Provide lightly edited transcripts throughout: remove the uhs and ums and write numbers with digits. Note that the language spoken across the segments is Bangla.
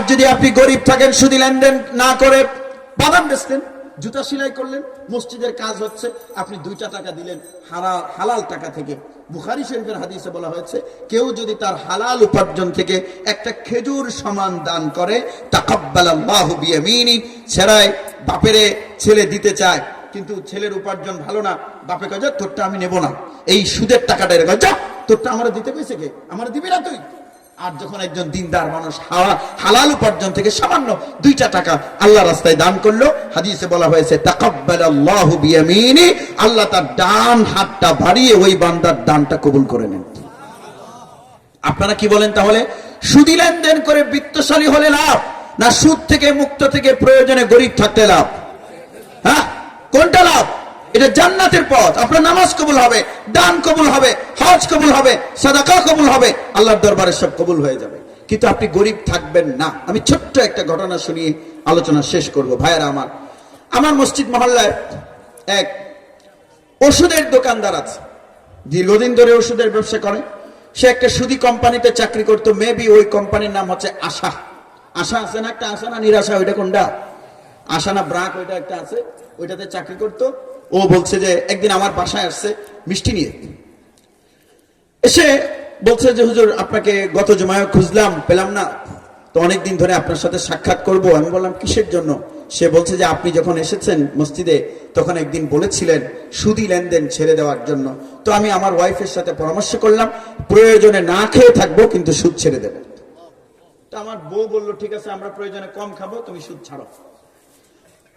যদি আপনি গরিব থাকেন, সুদি লেনদেন না করে বাদাম বেচলেন, জুতা সেলাই করলেন, মসজিদের কাজ হচ্ছে, আপনি 2টা টাকা দিলেন হালাল টাকা থেকে। বুখারী শরীফের হাদিসে বলা হয়েছে, কেউ যদি তার হালাল উপার্জন থেকে একটা খেজুর সমান দান করে, তাকাব্বালাল্লাহু বিয়ামিনি, ছেড়ায় বাপেরে ছেলে দিতে চায়, কিন্তু ছেলের উপার্জন ভালো না, বাপে কয় যা তোরটা আমি নেব না, এই সুদের টাকাটা এর কয় যা তোরটা আমার দিতে কইছে কে, আমার দিবি না তুই। আর যখন একজন দিনদার মানুষ হালাল উপার্জন থেকে সামান্য 2টা টাকা আল্লাহ রাস্তায় দান করলো, হাদিসে বলা হয়েছে তাকাব্বালাল্লাহু বিয়ামিনি, আল্লাহ তার ডান হাতটা বাড়িয়ে ওই বান্দার দানটা কবুল করে নেন। আপনারা কি বলেন তাহলে, সুদি লেনদেন করে বিত্তশালী হলে লাভ, না সুদ থেকে মুক্ত থেকে প্রয়োজনে গরিব থাকতে লাভ? হ্যাঁ, কোনটা লাভ? এটা জান্নাতের পথ। আপনার নামাজ কবুল হবে, দান কবুল হবে, হজ কবুল হবে, সাদাকা কবুল হবে, আল্লাহর দরবারে সব কবুল হয়ে যাবে, কিন্তু আপনি গরিব থাকবেন না। আমি ছোট্ট একটা ঘটনা শুনিয়ে আলোচনা শেষ করব। ভাইয়েরা আমার মসজিদ মহল্লায় এক ওষুধের দোকানদার আছে, দীর্ঘদিন ধরে ওষুধের ব্যবসা করে। সে একটা সুদি কোম্পানিতে চাকরি করতো, মেবি ওই কোম্পানির নাম হচ্ছে আশা। আশা আছে না একটা, আশা না নিরাশা, ওইটা কোনটা? আশা না ব্রাক, ওইটা একটা আছে, ওইটাতে চাকরি করতো। ও বলছে যে একদিন আমার বাসায় আসছে মিষ্টি নিয়ে, এসে বলছে যে হুজুর আপনাকে গত জুমায় খুঁজলাম, পেলাম না, তো অনেকদিন ধরে আপনার সাথে সাক্ষাৎ করব। আমি বললাম কিসের জন্য? সে বলছে যে আপনি যখন এসেছেন মসজিদে তখন একদিন বলেছিলেন সুদি লেনদেন ছেড়ে দেওয়ার জন্য, তো আমি আমার ওয়াইফের সাথে পরামর্শ করলাম, প্রয়োজনে না খেয়ে থাকবো কিন্তু সুদ ছেড়ে দেবো। তো আমার বউ বললো ঠিক আছে, আমরা প্রয়োজনে কম খাবো, তুমি সুদ ছাড়ো।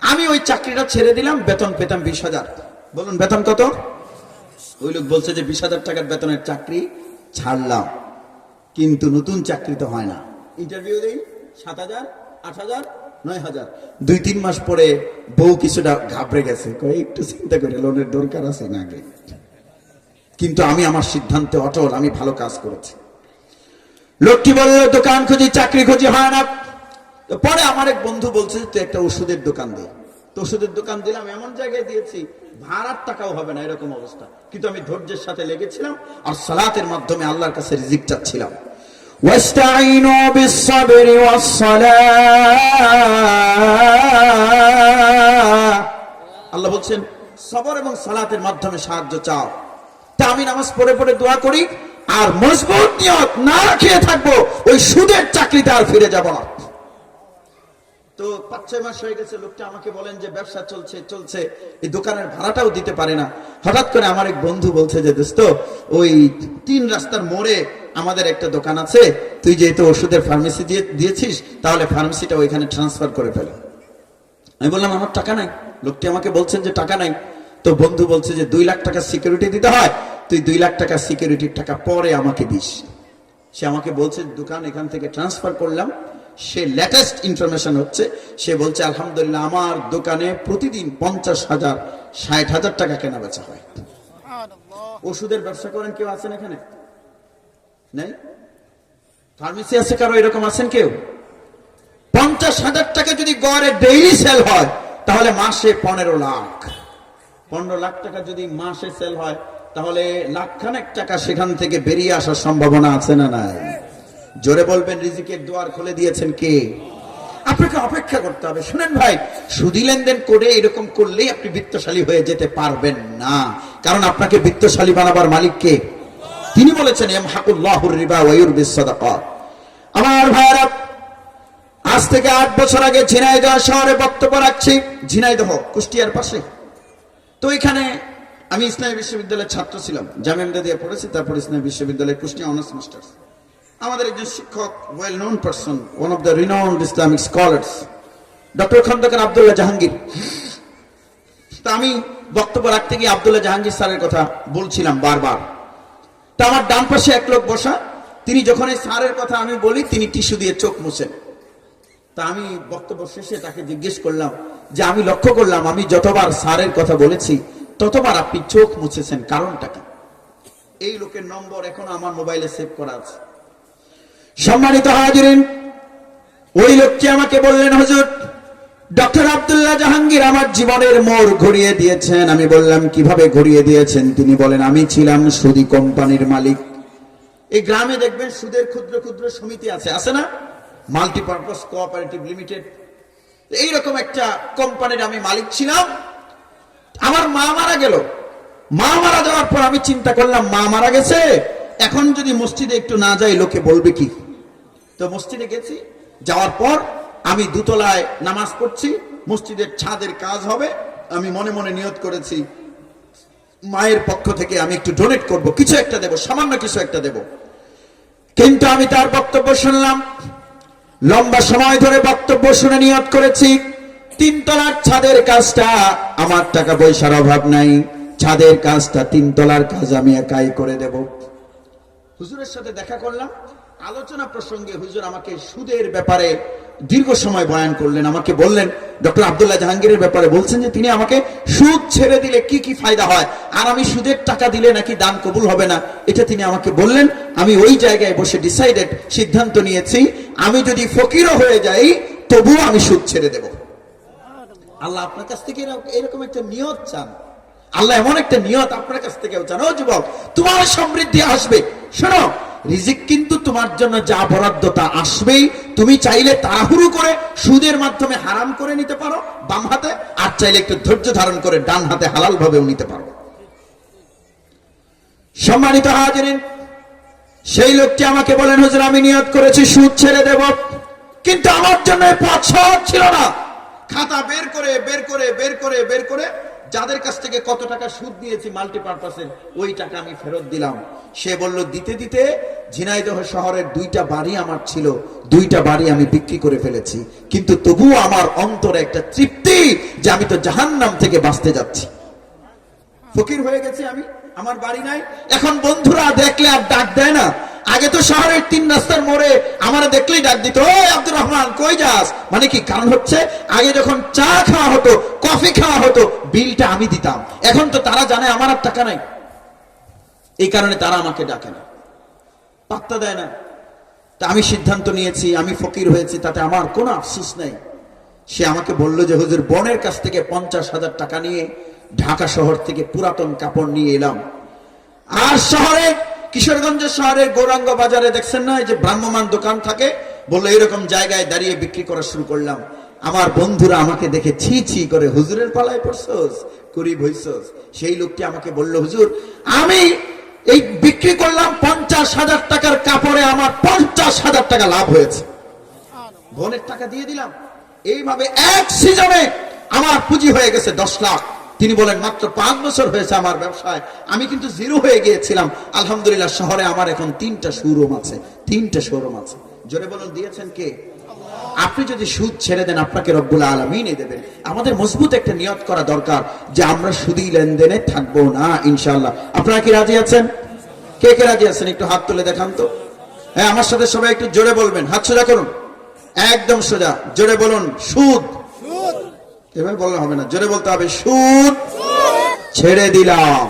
আমি ওই চাকরিটা ছেড়ে দিলাম, বেতন পেতাম 20,000। বলুন বেতন কত? ওই লোক বলছে যে 20,000 টাকার বেতনের চাকরি ছাড়লাম, কিন্তু নতুন চাকরি তো হয় না। ইন্টারভিউ দিই 7,000, 8,000, 9,000। 2-3 মাস পরে বউ কিছুটা ঘাবড়ে গেছে, একটু চিন্তা করে লোনের দরকার আছে না আগে, কিন্তু আমি আমার সিদ্ধান্তে অটল, আমি ভালো কাজ করেছি। লোকটি বলল দোকান খুঁজি, চাকরি খুঁজি, হয় না। তো পরে আমার এক বন্ধু বলছে তুই একটা ওষুধের দোকান দে। তো ওষুধের দোকান দিলাম, এমন জায়গায় দিয়েছি ভাড়ার টাকাও হবে না এরকম অবস্থা, কিন্তু আমি ধৈর্যের সাথে লেগেছিলাম আর সালাতের মাধ্যমে আল্লাহর কাছে রিজিক চাচ্ছিলাম। ওয়াস্তাঈনু বিস-সাবরি ওয়াস-সালাহ, আল্লাহ বলছেন সবর এবং সালাতের মাধ্যমে সাহায্য চাও। তা আমি নামাজ পড়ে পড়ে দোয়া করি আর মজবুত নিয়ত, না খেয়ে থাকবো, ওই সুদের চাকরিতে আর ফিরে যাব না। তো 5-6 মাস হয়ে গেছে, লোকটা আমাকে বলেন যে ব্যবসা চলছে, এই দোকানের ভাড়াটাও দিতে পারে না। হঠাৎ করে আমার এক বন্ধু বলছে যে দোস্ত, ওই 3 রাস্তার মোড়ে আমাদের একটা দোকান আছে, তুই যেহেতু ওষুধের ফার্মেসি দিয়েছিস, তাহলে ফার্মেসিটা ওইখানে ট্রান্সফার করে ফেল। আমি বললাম আমার টাকা নাই। লোকটি আমাকে বলছেন যে টাকা নাই। তো বন্ধু বলছে যে 2 লাখ টাকা সিকিউরিটি দিতে হয়, তুই 2 লাখ টাকা সিকিউরিটির টাকা পরে আমাকে দিস। সে আমাকে বলছে দোকান এখান থেকে ট্রান্সফার করলাম। সে লেটেস্ট ইনফরমেশন হচ্ছে, সে বলছে আলহামদুলিল্লাহ আমার দোকানে প্রতিদিন 50,000, 60,000 টাকা কেনা বেচা হয়। ওষুধের ব্যবসা করেন কেউ আছেন এখানে? নাই? ফার্মেসি আছে কারো এরকম আছেন কেউ? 50,000 টাকা যদি গড়ে ডেইলি সেল হয়, তাহলে মাসে 15 লাখ। 15 লাখ টাকা যদি মাসে সেল হয়, তাহলে লাখখানেক টাকা সেখান থেকে বেরিয়ে আসার সম্ভাবনা আছে না নাই? জোরে বলবেন রিজিকের দুয়ার খুলে দিয়েছেন কে? আপনাকে অপেক্ষা করতে হবে। শুনেন ভাই, সুদি লেনদেন করে এরকম করলেই আপনি বিত্তশালী হয়ে যেতে পারবেন না, কারণ আপনাকে বিত্তশালী বানাবার মালিক কে? তিনি বলেছেন ইয়ামহাকুল্লাহুর রিবা ওয়া ইউরবিস সাদাকাত। আমার ভাইরা, আজ থেকে 8 বছর আগে ঝিনাইদহ শহরে বক্তব্য রাখছি। ঝিনাইদহ কুষ্টিয়ার পাশে। তো এখানে আমি ইসলামী বিশ্ববিদ্যালয়ের ছাত্র ছিলাম, জামিয়া মিলিয়া পড়েছি, তারপর ইসলামী বিশ্ববিদ্যালয়ের কুষ্টিয়া অনার্স মাস্টার্স। আমাদের একজন শিক্ষক, well known person, one of the renowned Islamic scholars, doctor Khandaker Abdullah Jahangir. তা আমি বক্তব্য রাখতে গিয়ে আব্দুল্লাহ জাহাঙ্গীর স্যারের কথা বলছিলাম বারবার। তা আমার ডান পাশে এক লোক বসা, তিনি যখন এই স্যারের কথা আমি বলি, তিনি টিস্যু দিয়ে চোখ মুছেন। তা আমি বক্তব্য শেষে তাকে জিজ্ঞেস করলাম যে আমি লক্ষ্য করলাম আমি যতবার স্যারের কথা বলেছি ততবার আপনি চোখ মুছেছেন, কারণটা কি? এই লোকের নম্বর এখনো আমার মোবাইলে সেভ করা আছে। সম্মানিত হাজিরিন, ওই লোকটি আমাকে বললেন হুজুর, ডক্টর আব্দুল্লাহ জাহাঙ্গীর আমার জীবনের মোড় ঘুরিয়ে দিয়েছেন। আমি বললাম কিভাবে ঘুরিয়ে দিয়েছেন? তিনি বলেন আমি ছিলাম সুদি কোম্পানির মালিক। এই গ্রামে দেখবেন সুদের ক্ষুদ্র ক্ষুদ্র সমিতি আছে, আছে না? মাল্টিপারপাস কোঅপারেটিভ লিমিটেড, এইরকম একটা কোম্পানির আমি মালিক ছিলাম। আমার মা মারা গেল। মা মারা যাওয়ার পর আমি চিন্তা করলাম, মা মারা গেছে, এখন যদি মসজিদে একটু না যাই লোকে বলবে কি। তো মসজিদে গেছি, যাওয়ার পর আমি দোতলায় নামাজ পড়ছি, মসজিদের ছাদের কাজ হবে। আমি মনে মনে নিয়ত করেছি মায়ের পক্ষ থেকে আমি একটু ডোনেট করব, কিছু একটা দেব, সামান্য কিছু একটা দেব। কিন্তু আমি তার বক্তব্য শুনলাম, লম্বা সময় ধরে বক্তব্য শুনে নিয়ত করেছি 3 তলার ছাদের কাজটা আমার টাকা পয়সার অভাব নাই, ছাদের কাজটা 3 তলার কাজ আমি একাই করে দেব। হুজুরের সাথে দেখা করলাম, আলোচনা প্রসঙ্গে হুজুর আমাকে সুদের ব্যাপারে দীর্ঘ সময় বয়ান করলেন। আমাকে বললেন, ডক্টর আব্দুল্লাহ জাহাঙ্গীরের ব্যাপারে বলছেন যে তিনি আমাকে সুদ ছেড়ে দিলে কি কি ফায়দা হয়, আর আমি সুদের টাকা দিলে নাকি দান কবুল হবে না, এটা তিনি আমাকে বললেন। আমি ওই জায়গায় বসে সিদ্ধান্ত নিয়েছি, আমি যদি ফকিরও হয়ে যাই তবুও আমি সুদ ছেড়ে দেব। আল্লাহ আপনার কাছ থেকে এরকম একটা নিয়ত চান। আল্লাহ এমন একটা নিয়ত আপনার কাছ থেকে চান। ও যুবক, তোমার সমৃদ্ধি আসবে। শোনো, রিজিক কিন্তু তোমার জন্য যা বরাদ্দ তা আসবেই। তুমি চাইলে তাড়াহুড়ো করে সুদের মাধ্যমে হারাম করে নিতে পারো বাম হাতে, আর চাইলে একটু ধৈর্য ধারণ করে ডান হাতে হালাল ভাবেও নিতে পারো। সম্মানিত হাজিরিন, সেই লোকটি আমাকে বলেন, হুজুর আমি নিয়ত করেছি সুদ ছেড়ে দেব, কিন্তু আমার জন্য পথ সহজ ছিল না। খাতা বের করে যাদের কাছ থেকে কত টাকা সুদ দিয়েছি মাল্টিপারপাসের, ওই টাকা আমি ফেরত দিলাম। সে বলল, দিতে দিতে ঝিনাইদহ শহরের 2টা বাড়ি আমার ছিল, 2টা বাড়ি আমি বিক্রি করে ফেলেছি, কিন্তু তবুও আমার অন্তরে একটা তৃপ্তি যে আমি তো জাহান্নাম থেকে বাঁচতে যাচ্ছি। ফকির হয়ে গেছি আমি, আমার বাড়ি নাই। এখন বন্ধুরা দেখলে আর ডাক দেয় না। আগে তো শহরের 3 রাস্তার মোড়ে আমার দেখলেই ডাক দিত, ওই আব্দুর রহমান কই যাস। মানে কি কারণ হচ্ছে, আগে যখন চা খাওয়া হতো, কফি খাওয়া হতো, বিলটা আমি দিতাম। এখন তো তারা জানে আমার আর টাকা নাই, এই কারণে তারা আমাকে ডাকে না, পাত্তা দেয় না। তা আমি সিদ্ধান্ত নিয়েছি, আমি ফকির হয়েছি, তাতে আমার কোনো আফসোস নেই। সে আমাকে বলল যে হুজুর, বোনের কাছ থেকে 50,000 টাকা নিয়ে ঢাকা শহর থেকে পুরাতন কাপড় নিয়ে এলাম। আর শহরে, কিশোরগঞ্জের শহরের গৌরাঙ্গ বাজারে দেখছেন না, এই যে ভ্রাম্যমান দোকান থাকে, বললো এরকম জায়গায় দাঁড়িয়ে বিক্রি করা শুরু করলাম। আমার বন্ধুরা আমাকে দেখে ছি ছি করে, হুজুরের পালায় পড়ছস, গরিব হইছস। সেই লোকটি আমাকে বলল, হুজুর আমি এই বিক্রি করলাম 50,000 টাকার কাপড়ে, আমার 50,000 টাকা লাভ হয়েছে, বোনের টাকা দিয়ে দিলাম। এইভাবে এক সিজনে আমার পুঁজি হয়ে গেছে 10 লাখ। তিনি বলেন, মাত্র 5 বছর হয়েছে আমার ব্যবসায়, আমি কিন্তু জিরো হয়ে গিয়েছিলাম। আলহামদুলিল্লাহ, শহরে আমার এখন 3টা শোরুম আছে, 3টা শোরুম আছে। জোরে বলুন, দিয়েছেন কে? আপনি যদি সুদ ছেড়ে দেন, আপনাকে রব্বুল আলামিন দেবেন। আমাদের মজবুত একটা নিয়ত করা দরকার যে আমরা সুদী লেনদেনে থাকবো না ইনশাআল্লাহ। আপনারা কি রাজি আছেন? কে কে রাজি আছেন একটু হাত তুলে দেখান তো। হ্যাঁ, আমার সাথে সবাই একটু জোরে বলবেন, হাত সোজা করুন, একদম সোজা, জোরে বলুন, সুদ। এভাবে বললে হবে না, জোরে বলতে হবে, সুদ ছেড়ে দিলাম।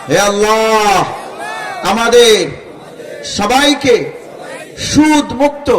হে আল্লাহ, আমাদের সবাইকে সুদ মুক্ত